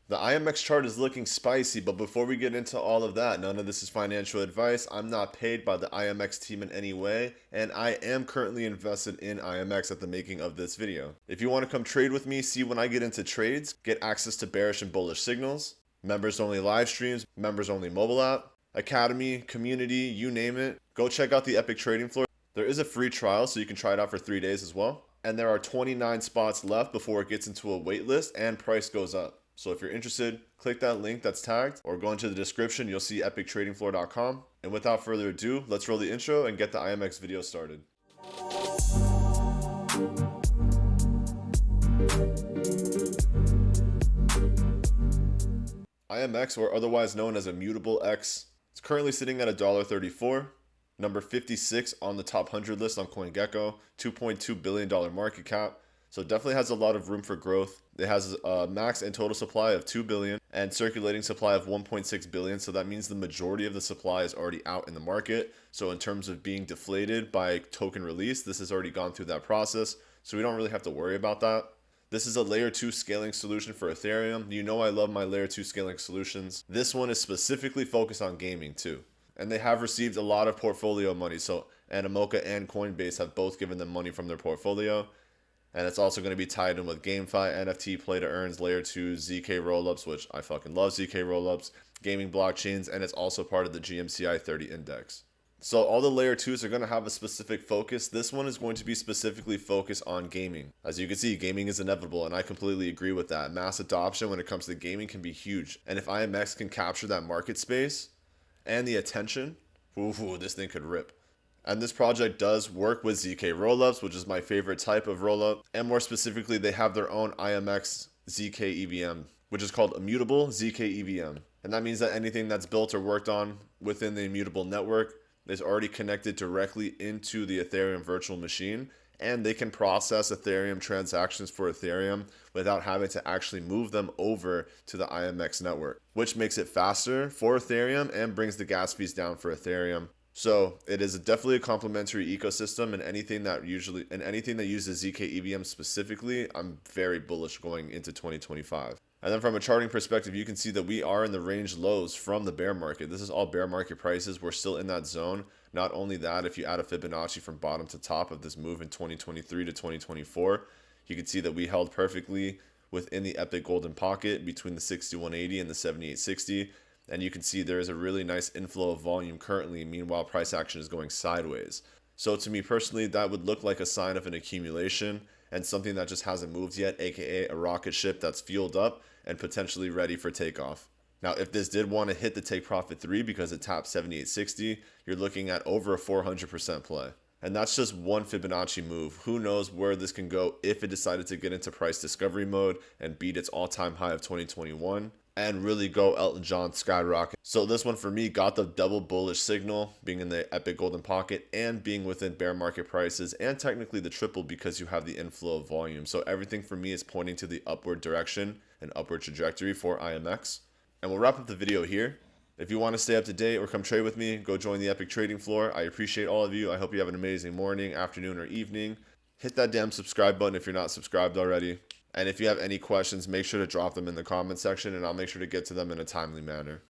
The IMX chart is looking spicy, but before we get into all of that, none of this is financial advice. I'm not paid by the IMX team in any way, and I am currently invested in IMX at the making of this video. If you want to come trade with me, see when I get into trades, get access to bearish and bullish signals, members only live streams, members only mobile app, academy, community, you name it, go check out the EPIQ Trading Floor. There is a free trial, so you can try it out for 3 days as well. And there are 29 spots left before it gets into a wait list and price goes up. So if you're interested, click that link that's tagged or go into the description. You'll see epictradingfloor.com. And without further ado, let's roll the intro and get the IMX video started. IMX, or otherwise known as Immutable X, is currently sitting at $1.34. Number 56 on the top 100 list on CoinGecko, $2.2 billion market cap. So it definitely has a lot of room for growth. It has a max and total supply of 2 billion and circulating supply of 1.6 billion. So that means the majority of the supply is already out in the market. So in terms of being deflated by token release, this has already gone through that process. So we don't really have to worry about that. This is a layer 2 scaling solution for Ethereum. You know I love my layer 2 scaling solutions. This one is specifically focused on gaming too. And they have received a lot of portfolio money. So Animoca and Coinbase have both given them money from their portfolio. And it's also going to be tied in with GameFi, NFT, Play to Earns, Layer 2, zkRollups, which I fucking love zkRollups, gaming blockchains, and it's also part of the GMCI 30 index. So all the Layer 2s are going to have a specific focus. This one is going to be specifically focused on gaming. As you can see, gaming is inevitable, and I completely agree with that. Mass adoption when it comes to gaming can be huge. And if IMX can capture that market space and the attention, this thing could rip. And this project does work with zkRollups, which is my favorite type of rollup. And more specifically, they have their own IMX ZK EVM, which is called Immutable ZK EVM. And that means that anything that's built or worked on within the Immutable network is already connected directly into the Ethereum virtual machine. And they can process Ethereum transactions for Ethereum without having to actually move them over to the IMX network, which makes it faster for Ethereum and brings the gas fees down for Ethereum. So it is definitely a complementary ecosystem, and anything that uses zk EVM specifically, I'm very bullish going into 2025. And then from a charting perspective, you can see that we are in the range lows from the bear market. This is all bear market prices. We're still in that zone. Not only that, if you add a Fibonacci from bottom to top of this move in 2023 to 2024, you can see that we held perfectly within the epic golden pocket between the 6180 and the 7860. And you can see there is a really nice inflow of volume currently. Meanwhile, price action is going sideways. So to me personally, that would look like a sign of an accumulation and something that just hasn't moved yet, aka a rocket ship that's fueled up and potentially ready for takeoff. Now, if this did want to hit the take profit 3 because it tapped 7860, you're looking at over a 400% play. And that's just one Fibonacci move. Who knows where this can go if it decided to get into price discovery mode and beat its all-time high of 2021. And really go Elton John skyrocket. So this one for me got the double bullish signal, being in the epic golden pocket and being within bear market prices, and technically the triple because you have the inflow of volume. So everything for me is pointing to the upward direction and upward trajectory for IMX. And we'll wrap up the video here. If you want to stay up to date or come trade with me, go join the EPIQ Trading Floor. I appreciate all of you. I hope you have an amazing morning, afternoon, or evening. Hit that damn subscribe button if you're not subscribed already. And if you have any questions, make sure to drop them in the comment section and I'll make sure to get to them in a timely manner.